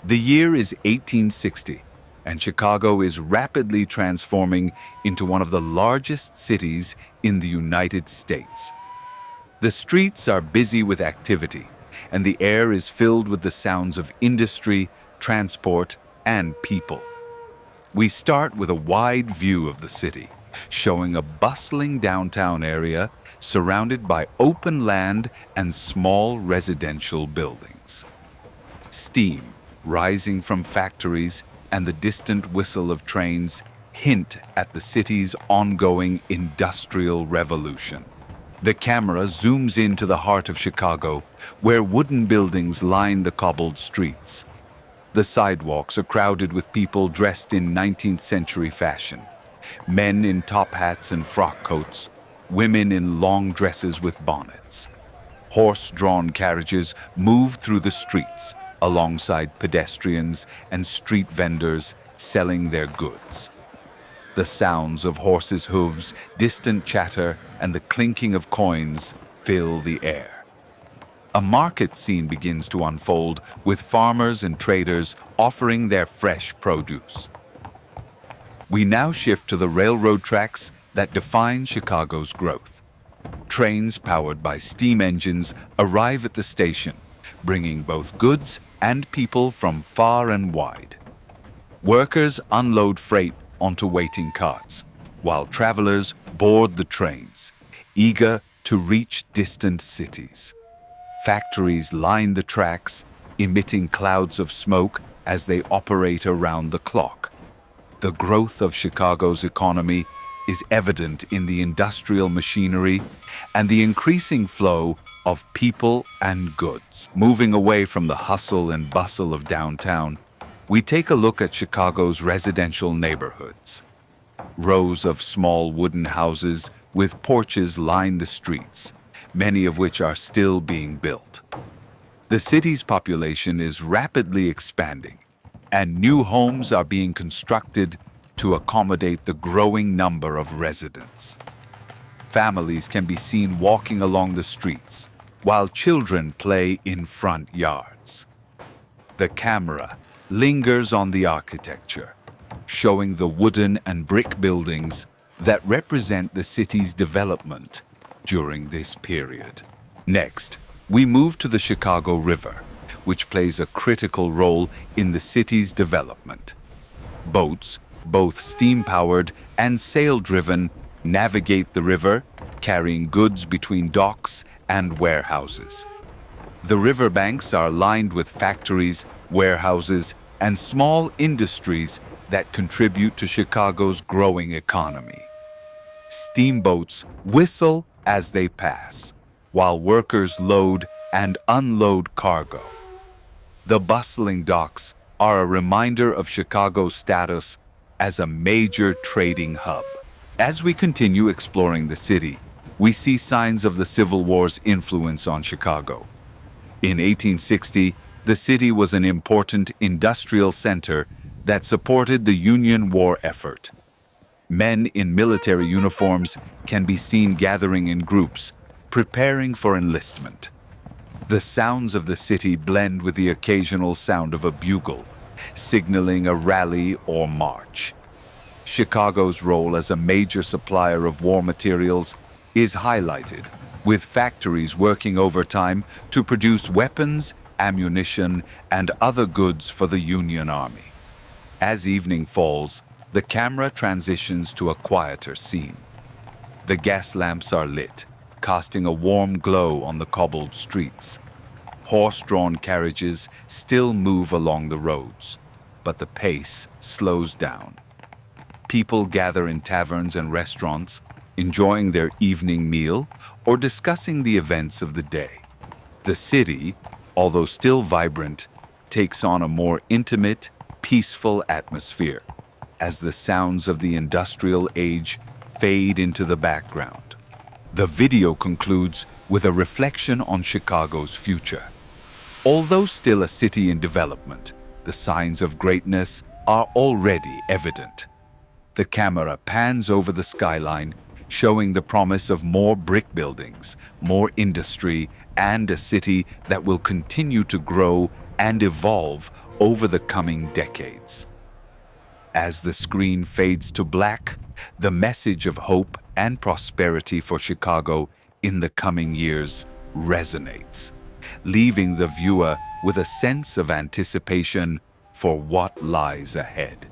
The year is 1860, and Chicago is rapidly transforming into one of the largest cities in the United States. The streets are busy with activity, and the air is filled with the sounds of industry, transport, and people. We start with a wide view of the city, showing a bustling downtown area surrounded by open land and small residential buildings. Steam rising from factories and the distant whistle of trains hint at the city's ongoing industrial revolution. The camera zooms into the heart of Chicago, where wooden buildings line the cobbled streets. The sidewalks are crowded with people dressed in 19th century fashion. Men in top hats and frock coats, women in long dresses with bonnets. Horse-drawn carriages move through the streets, alongside pedestrians and street vendors selling their goods. The sounds of horses' hooves, distant chatter, and the clinking of coins fill the air. A market scene begins to unfold, with farmers and traders offering their fresh produce. We now shift to the railroad tracks that define Chicago's growth. Trains powered by steam engines arrive at the station, bringing both goods and people from far and wide. Workers unload freight onto waiting carts, while travelers board the trains, eager to reach distant cities. Factories line the tracks, emitting clouds of smoke as they operate around the clock. The growth of Chicago's economy is evident in the industrial machinery and the increasing flow of people and goods. Moving away from the hustle and bustle of downtown, we take a look at Chicago's residential neighborhoods. Rows of small wooden houses with porches line the streets, many of which are still being built. The city's population is rapidly expanding, and new homes are being constructed to accommodate the growing number of residents. Families can be seen walking along the streets, while children play in front yards. The camera lingers on the architecture, showing the wooden and brick buildings that represent the city's development during this period. Next, we move to the Chicago River, which plays a critical role in the city's development. Boats, both steam-powered and sail-driven, navigate the river, carrying goods between docks and warehouses. The riverbanks are lined with factories, warehouses, and small industries that contribute to Chicago's growing economy. Steamboats whistle as they pass, while workers load and unload cargo. The bustling docks are a reminder of Chicago's status as a major trading hub. As we continue exploring the city, we see signs of the Civil War's influence on Chicago. In 1860, the city was an important industrial center that supported the Union War effort. Men in military uniforms can be seen gathering in groups, preparing for enlistment. The sounds of the city blend with the occasional sound of a bugle, signaling a rally or march. Chicago's role as a major supplier of war materials is highlighted, with factories working overtime to produce weapons, ammunition, and other goods for the Union Army. As evening falls, the camera transitions to a quieter scene. The gas lamps are lit, casting a warm glow on the cobbled streets. Horse-drawn carriages still move along the roads, but the pace slows down. People gather in taverns and restaurants, enjoying their evening meal or discussing the events of the day. The city, although still vibrant, takes on a more intimate, peaceful atmosphere as the sounds of the industrial age fade into the background. The video concludes with a reflection on Chicago's future. Although still a city in development, the signs of greatness are already evident. The camera pans over the skyline, showing the promise of more brick buildings, more industry, and a city that will continue to grow and evolve over the coming decades. As the screen fades to black, the message of hope and prosperity for Chicago in the coming years resonates, leaving the viewer with a sense of anticipation for what lies ahead.